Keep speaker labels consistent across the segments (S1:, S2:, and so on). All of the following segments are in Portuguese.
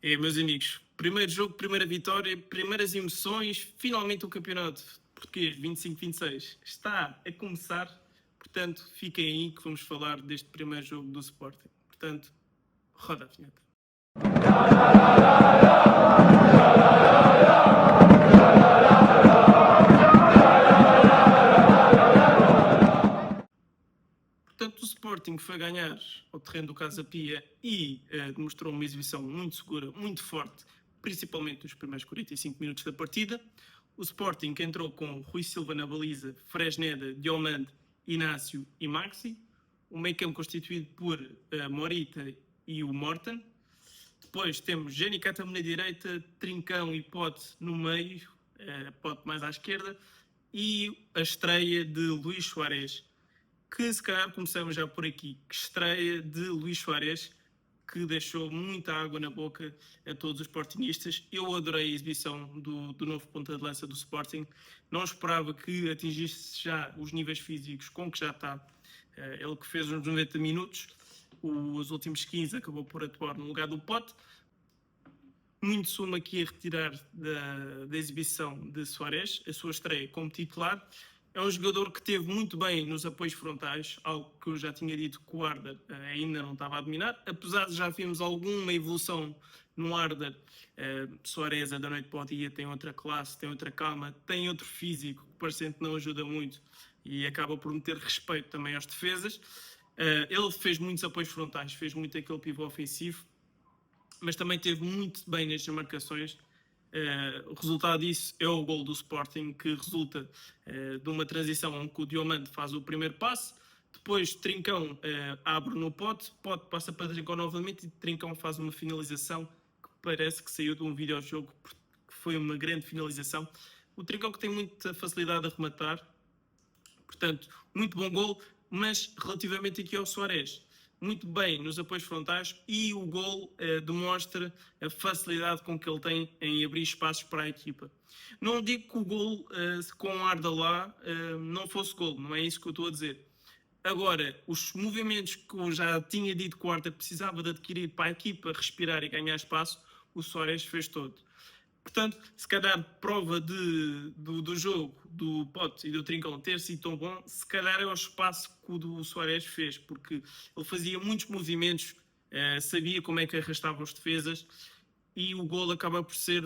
S1: Meus amigos, primeiro jogo, primeira vitória, primeiras emoções, finalmente o campeonato português 25-26 está a começar, portanto fiquem aí que vamos falar deste primeiro jogo do Sporting. Portanto, roda a vinheta. Portanto, o Sporting foi ganhar ao terreno do Casa Pia e demonstrou uma exibição muito segura, muito forte, principalmente nos primeiros 45 minutos da partida. O Sporting entrou com Rui Silva na baliza, Fresneda, Diomande, Inácio e Maxi. O meio-campo constituído por Morita e o Morten. Depois temos Jenny Catamo na direita, Trincão e Pote no meio, Pote mais à esquerda. E a estreia de Luís Soares, que se calhar começamos já por aqui. Que estreia de Luís Soares, que deixou muita água na boca a todos os sportingistas. Eu adorei a exibição do novo ponta de lança do Sporting. Não esperava que atingisse já os níveis físicos com que já está. Ele que fez uns 90 minutos, os últimos 15 acabou por atuar no lugar do Pote. Muito sumo aqui a retirar da exibição de Soares, a sua estreia como titular. É um jogador que teve muito bem nos apoios frontais, algo que eu já tinha dito que o Arda ainda não estava a dominar. Apesar de já vimos alguma evolução no Arda, Soares da noite para o dia tem outra classe, tem outra calma, tem outro físico, que parecendo que não ajuda muito e acaba por meter respeito também às defesas. Ele fez muitos apoios frontais, fez muito aquele pivô ofensivo, mas também teve muito bem nas marcações. O resultado disso é o gol do Sporting, que resulta de uma transição em que o Diomande faz o primeiro passe, depois Trincão abre no Pote passa para Trincão novamente e Trincão faz uma finalização que parece que saiu de um videojogo, que foi uma grande finalização. O Trincão que tem muita facilidade a rematar, portanto, muito bom gol, mas relativamente aqui ao Soares, muito bem nos apoios frontais, e o gol demonstra a facilidade com que ele tem em abrir espaços para a equipa. Não digo que o gol com o Arda lá não fosse gol, não é isso que eu estou a dizer. Agora, os movimentos que eu já tinha dito que o Arda precisava de adquirir para a equipa respirar e ganhar espaço, o Soares fez todo. Portanto, se calhar prova do jogo do Pote e do Trincão ter sido tão bom, se calhar é o espaço que o do Soares fez, porque ele fazia muitos movimentos, sabia como é que arrastava os defesas, e o golo acaba por ser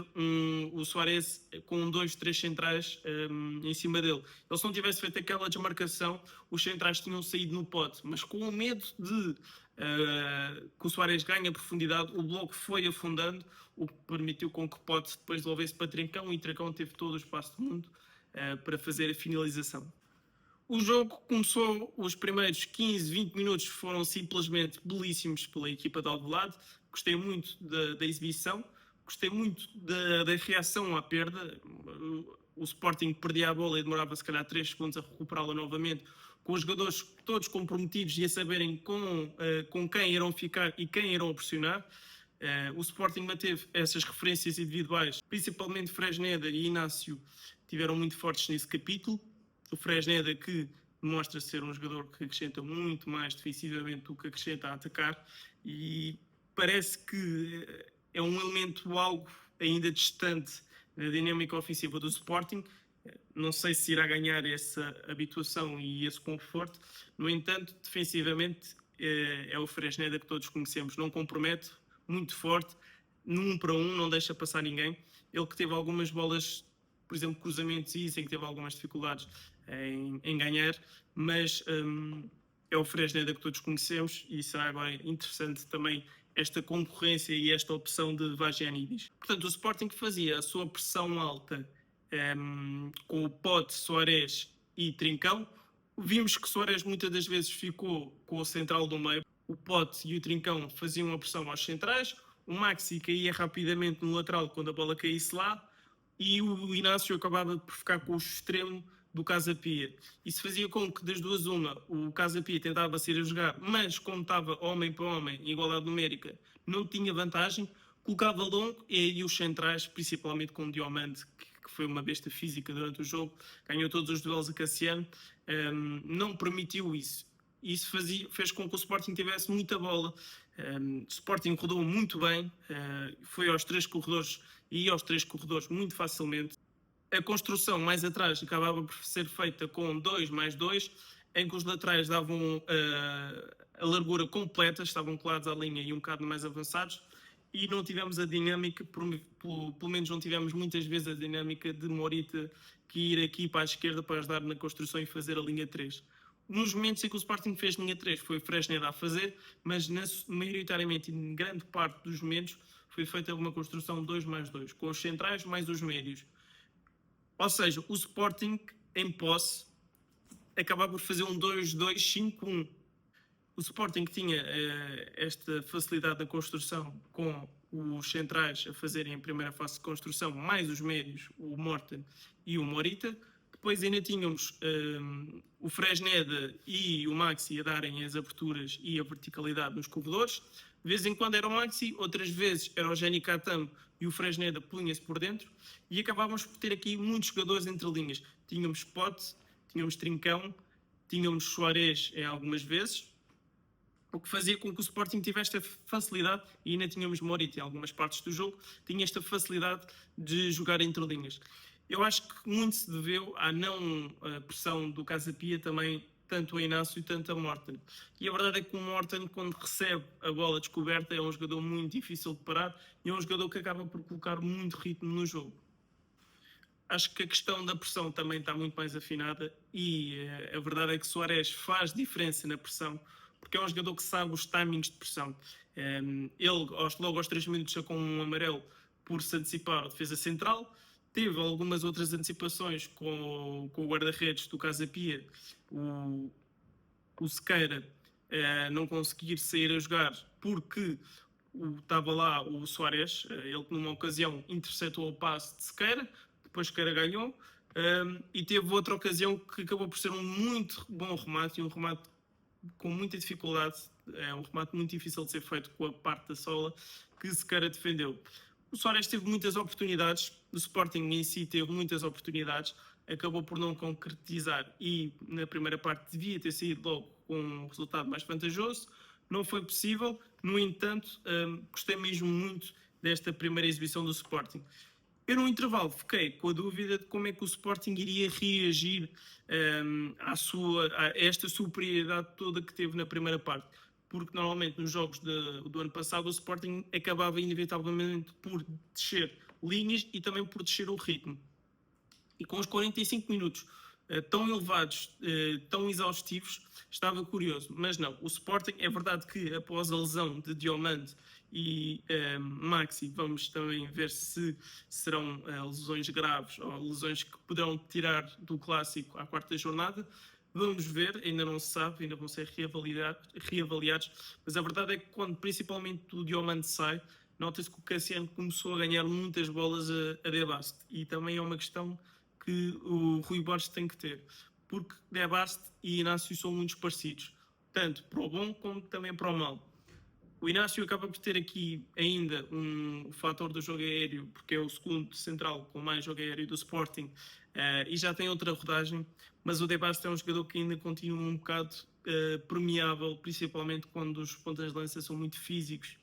S1: o Soares com 2, 3 centrais em cima dele. Ele, se não tivesse feito aquela desmarcação, os centrais tinham saído no Pote, mas com o medo de que o Soares ganhe profundidade, o bloco foi afundando, o que permitiu com que o Pote depois devolvesse para Trincão, e Trincão teve todo o espaço do mundo para fazer a finalização. O jogo começou, os primeiros 15, 20 minutos foram simplesmente belíssimos pela equipa de Alvalade. Gostei muito da exibição, gostei muito da reação à perda. O Sporting perdia a bola e demorava se calhar 3 segundos a recuperá-la novamente, com os jogadores todos comprometidos e a saberem com quem irão ficar e quem irão pressionar. O Sporting manteve essas referências individuais, principalmente Fresneda e Inácio tiveram muito fortes nesse capítulo. O Fresneda, que mostra ser um jogador que acrescenta muito mais defensivamente do que acrescenta a atacar, e parece que é um elemento algo ainda distante da dinâmica ofensiva do Sporting. Não sei se irá ganhar essa habituação e esse conforto. No entanto, defensivamente é o Fresneda que todos conhecemos. Não compromete, muito forte, num para um, não deixa passar ninguém. Ele que teve algumas bolas, por exemplo, cruzamentos e isso, em que teve algumas dificuldades em ganhar, mas é o Fresneda que todos conhecemos, e será agora interessante também esta concorrência e esta opção de Vagianidis. Portanto, o Sporting fazia a sua pressão alta com o Pote, Soares e Trincão. Vimos que Soares muitas das vezes ficou com o central do meio. O Pote e o Trincão faziam a pressão aos centrais. O Maxi caía rapidamente no lateral quando a bola caísse lá. E o Inácio acabava por ficar com o extremo do Casa Pia. Isso fazia com que, das duas uma, o Casa Pia tentava sair a jogar, mas como estava homem para homem, em igualdade numérica, não tinha vantagem, colocava longo, e os centrais, principalmente com o Diomande, que foi uma besta física durante o jogo, ganhou todos os duelos a Cassiano, não permitiu isso. e isso fez com que o Sporting tivesse muita bola. O Sporting rodou muito bem, foi aos 3 corredores e ia aos 3 corredores muito facilmente. A construção mais atrás acabava por ser feita com 2+2, em que os laterais davam a largura completa, estavam colados à linha e um bocado mais avançados, e não tivemos a dinâmica, pelo menos não tivemos muitas vezes a dinâmica de Morita que ir aqui para a esquerda para ajudar na construção e fazer a linha 3. Nos momentos em que o Sporting fez linha 3 foi o Fresneda a fazer, mas maioritariamente em grande parte dos momentos foi feita uma construção 2+2, com os centrais mais os médios. Ou seja, o Sporting em posse acabava por fazer um 2-2-5-1. O Sporting tinha esta facilidade na construção com os centrais a fazerem a primeira fase de construção, mais os médios, o Morten e o Morita. Depois ainda tínhamos o Fresneda e o Maxi a darem as aberturas e a verticalidade nos corredores. De vez em quando era o Maxi, outras vezes era o Jenny Katam e o Fresneda punha-se por dentro. E acabávamos por ter aqui muitos jogadores entre linhas. Tínhamos Pote, tínhamos Trincão, tínhamos Soares em algumas vezes, o que fazia com que o Sporting tivesse esta facilidade, e ainda tínhamos Morita em algumas partes do jogo, tinha esta facilidade de jogar entre linhas. Eu acho que muito se deveu à não pressão do Casa Pia também, tanto a Inácio e tanto a Morten. E a verdade é que o Morten, quando recebe a bola descoberta, é um jogador muito difícil de parar e é um jogador que acaba por colocar muito ritmo no jogo. Acho que a questão da pressão também está muito mais afinada e a verdade é que Soares faz diferença na pressão, porque é um jogador que sabe os timings de pressão. Ele, logo aos 3 minutos, já com um amarelo por se antecipar a defesa central. Teve algumas outras antecipações com o guarda-redes do Casa Pia, o Sequeira, não conseguir sair a jogar porque estava lá o Soares, ele que numa ocasião interceptou o passe de Sequeira, depois Sequeira ganhou, e teve outra ocasião que acabou por ser um muito bom remate, e um remate com muita dificuldade, é um remate muito difícil de ser feito com a parte da sola que Sequeira defendeu. O Soares teve muitas oportunidades, o Sporting em si teve muitas oportunidades, acabou por não concretizar e na primeira parte devia ter saído logo com um resultado mais vantajoso, não foi possível. No entanto, gostei mesmo muito desta primeira exibição do Sporting. Eu no intervalo fiquei com a dúvida de como é que o Sporting iria reagir a esta superioridade toda que teve na primeira parte, porque normalmente nos jogos do ano passado o Sporting acabava inevitavelmente por descer linhas e também por descer o ritmo. E com os 45 minutos tão elevados, tão exaustivos, estava curioso. Mas não, o Sporting, é verdade que após a lesão de Diomande e Maxi, vamos também ver se serão lesões graves ou lesões que poderão tirar do clássico à quarta jornada. Vamos ver, ainda não se sabe, ainda vão ser reavaliados, mas a verdade é que quando principalmente o Diomande sai, nota-se que o Cassiano começou a ganhar muitas bolas a De Bast, e também é uma questão que o Rui Borges tem que ter, porque De Bast e Inácio são muito parecidos, tanto para o bom como também para o mal. O Inácio acaba por ter aqui ainda o fator do jogo aéreo, porque é o segundo central com mais jogo aéreo do Sporting, e já tem outra rodagem, mas o De Bast é um jogador que ainda continua um bocado permeável, principalmente quando os pontas de lança são muito físicos,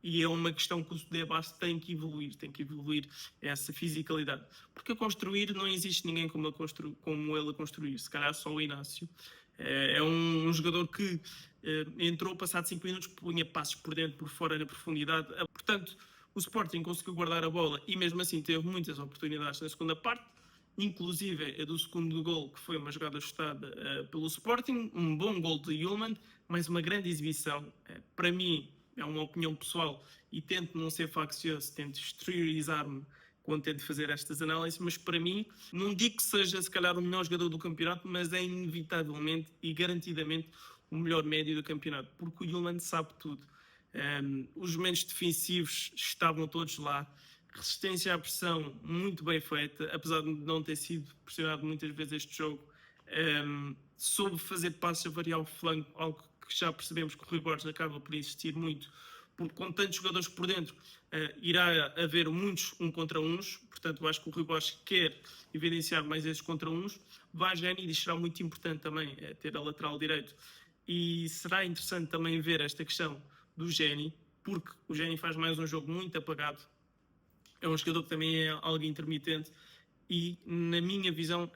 S1: e é uma questão que o De Bast tem que evoluir essa fisicalidade, porque a construir não existe ninguém como ele a construir, se calhar só o Inácio. É um jogador que entrou, passado 5 minutos, punha passos por dentro, por fora, na profundidade. Portanto, o Sporting conseguiu guardar a bola e mesmo assim teve muitas oportunidades na segunda parte, inclusive a do segundo gol, que foi uma jogada ajustada pelo Sporting, um bom gol de Yulman, mais uma grande exibição. Para mim, é uma opinião pessoal e tento não ser faccioso, tento exteriorizar-me quando tento fazer estas análises, mas para mim, não digo que seja se calhar o melhor jogador do campeonato, mas é inevitavelmente e garantidamente o melhor médio do campeonato, porque o Yulman sabe tudo. Os momentos defensivos estavam todos lá, resistência à pressão muito bem feita, apesar de não ter sido pressionado muitas vezes este jogo, soube fazer passos a variar o flanco, algo que já percebemos que o Rui Borges acaba por insistir muito, porque com tantos jogadores por dentro irá haver muitos contra uns, portanto eu acho que o Rui Borges quer evidenciar mais esses contra uns. Vagianidis será muito importante também ter a lateral direito, e será interessante também ver esta questão do Géni, porque o Géni faz mais um jogo muito apagado, é um jogador que também é algo intermitente, e na minha visão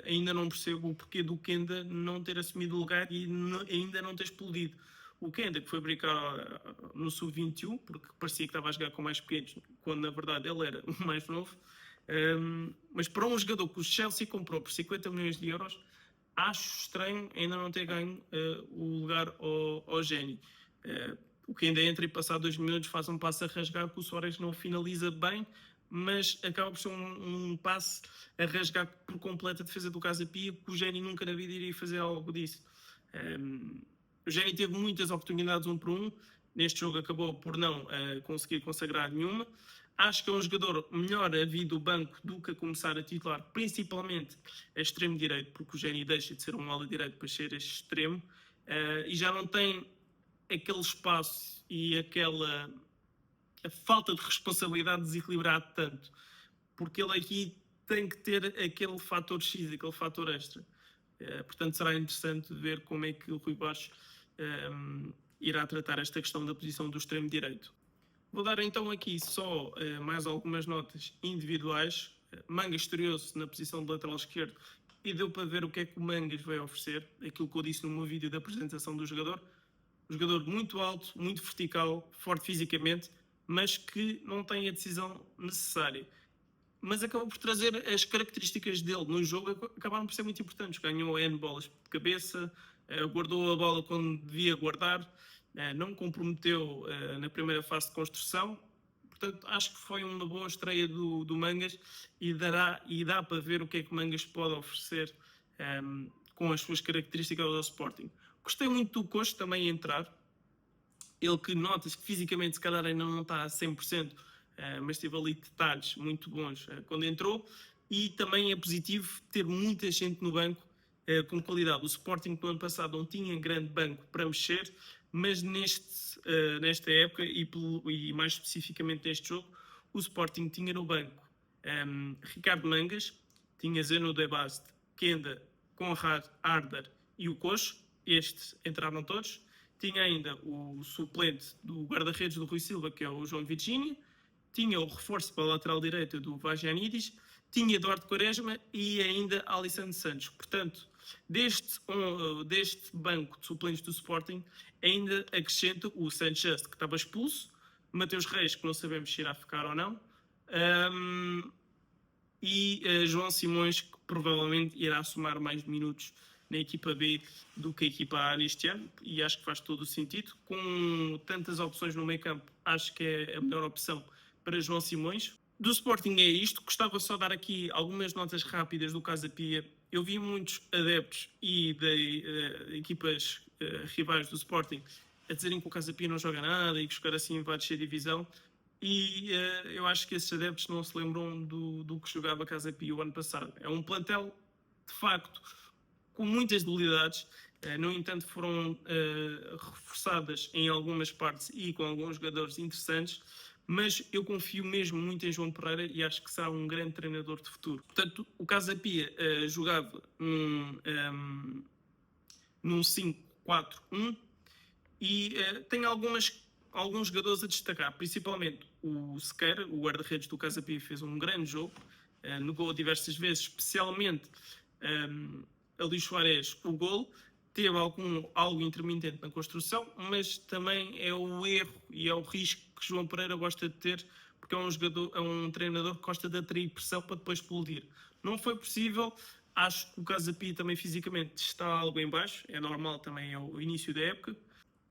S1: ainda não percebo o porquê do Kenda não ter assumido o lugar e ainda não ter explodido. O Kenda, que foi brincar no sub-21, porque parecia que estava a jogar com mais pequenos, quando na verdade ele era o mais novo. Mas para um jogador que o Chelsea comprou por 50 milhões de euros, acho estranho ainda não ter ganho o lugar ao Géni. O que ainda entra e passar 2 minutos faz um passe a rasgar que o Suárez não finaliza bem, mas acaba por ser um passe a rasgar por completo a defesa do Casa Pia, que o Géni nunca na vida iria fazer algo disso. O Géni teve muitas oportunidades 1 por 1, neste jogo acabou por não conseguir consagrar nenhuma. Acho que é um jogador melhor a vir do banco do que a começar a titular, principalmente a extremo direito, porque o Géni deixa de ser um ala direito para ser extremo, e já não tem aquele espaço e aquela a falta de responsabilidade desequilibrado tanto, porque ele aqui tem que ter aquele fator X, aquele fator extra. Portanto, será interessante ver como é que o Rui Borges irá tratar esta questão da posição do extremo direito. Vou dar então aqui só mais algumas notas individuais. Mangas estreou-se na posição de lateral esquerdo e deu para ver o que é que o Mangas vai oferecer, aquilo que eu disse no meu vídeo da apresentação do jogador. Um jogador muito alto, muito vertical, forte fisicamente, mas que não tem a decisão necessária. Mas acabou por trazer as características dele no jogo, acabaram por ser muito importantes. Ganhou N bolas de cabeça, guardou a bola quando devia guardar, não comprometeu na primeira fase de construção. Portanto, acho que foi uma boa estreia do Mangas e dá para ver o que é que o Mangas pode oferecer com as suas características ao Sporting. Gostei muito do Coxo também a entrar. Ele que nota-se que fisicamente se calhar ainda não está a 100%, mas teve ali detalhes muito bons quando entrou. E também é positivo ter muita gente no banco com qualidade. O Sporting no ano passado não tinha grande banco para mexer, mas nesta época e mais especificamente neste jogo, o Sporting tinha no banco Ricardo Mangas, tinha Zeno de Bast, Kenda, Conrad, Arder e o Coxo. Estes entraram todos. Tinha ainda o suplente do guarda-redes do Rui Silva, que é o João Virgínia. Tinha o reforço para a lateral direita do Vagianidis. Tinha Eduardo Quaresma e ainda Alessandro Santos. Portanto, deste banco de suplentes do Sporting, ainda acrescento o Sanchez, que estava expulso, Mateus Reis, que não sabemos se irá ficar ou não, e João Simões, que provavelmente irá somar mais minutos na equipa B do que a equipa A neste ano, e acho que faz todo o sentido. Com tantas opções no meio campo, acho que é a melhor opção para João Simões. Do Sporting é isto. Gostava só de dar aqui algumas notas rápidas do Casa Pia. Eu vi muitos adeptos e de equipas rivais do Sporting a dizerem que o Casa Pia não joga nada e que jogar assim vai descer divisão. E eu acho que esses adeptos não se lembram do que jogava a Casa Pia o ano passado. É um plantel, de facto, com muitas debilidades, no entanto foram reforçadas em algumas partes e com alguns jogadores interessantes, mas eu confio mesmo muito em João Pereira e acho que será um grande treinador de futuro. Portanto, o Casa Pia jogava num 5-4-1 e tem alguns jogadores a destacar, principalmente o Sequeira, o guarda-redes do Casa Pia, fez um grande jogo, negou diversas vezes, especialmente a Luís Soares o golo. Teve algo intermitente na construção, mas também é o erro e é o risco que João Pereira gosta de ter, porque é um treinador que gosta de atrair pressão para depois explodir. Não foi possível. Acho que o Casa Pia também fisicamente está algo em baixo, é normal, também é o início da época.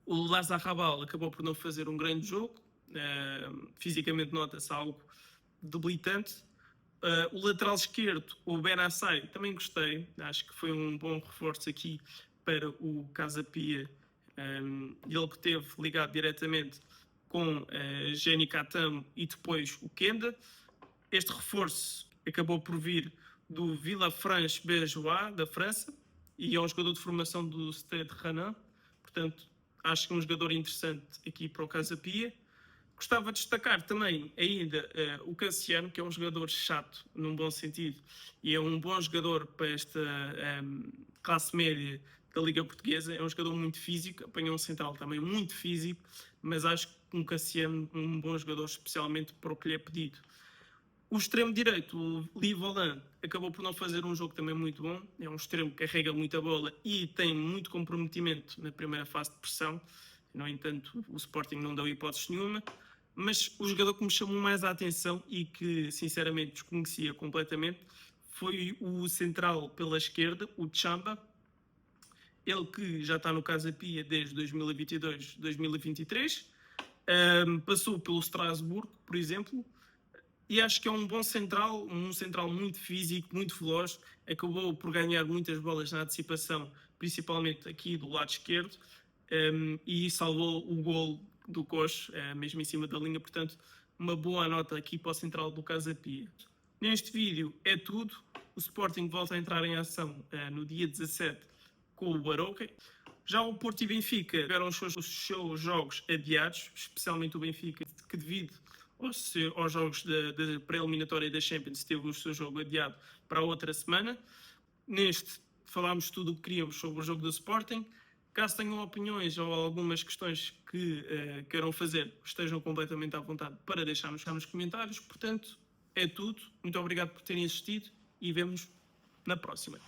S1: O Lázaro Rabal acabou por não fazer um grande jogo, fisicamente nota-se algo debilitante. O lateral esquerdo, o Benassai, também gostei, acho que foi um bom reforço aqui para o Casa Pia, ele que teve ligado diretamente com Jenny Catamo e depois o Kenda. Este reforço acabou por vir do Villafranche Bergeois, da França, e é um jogador de formação do Stade Rennais. Portanto, acho que é um jogador interessante aqui para o Casa Pia. Gostava de destacar também ainda o Cassiano, que é um jogador chato, num bom sentido, e é um bom jogador para esta classe média da Liga Portuguesa. É um jogador muito físico, apanha um central também muito físico, mas acho que um Cassiano um bom jogador, especialmente para o que lhe é pedido. O extremo direito, o Lee Volan, acabou por não fazer um jogo também muito bom. É um extremo que carrega muita bola e tem muito comprometimento na primeira fase de pressão. No entanto, o Sporting não deu hipótese nenhuma. Mas o jogador que me chamou mais a atenção e que, sinceramente, desconhecia completamente foi o central pela esquerda, o Chamba. Ele que já está no Casa Pia desde 2022, 2023. Passou pelo Strasbourg, por exemplo, e acho que é um central muito físico, muito veloz, acabou por ganhar muitas bolas na antecipação, principalmente aqui do lado esquerdo, e salvou o gol do Coxo, mesmo em cima da linha, portanto, uma boa nota aqui para o central do Casa Pia. Neste vídeo é tudo, o Sporting volta a entrar em ação no dia 17 com o Arouca. Já o Porto e Benfica tiveram os seus jogos adiados, especialmente o Benfica, que devido aos jogos da pré-eliminatória da Champions teve o seu jogo adiado para a outra semana. Neste falámos tudo o que queríamos sobre o jogo do Sporting. Caso tenham opiniões ou algumas questões que queiram fazer, estejam completamente à vontade para deixar nos comentários. Portanto, é tudo. Muito obrigado por terem assistido e vemo-nos na próxima.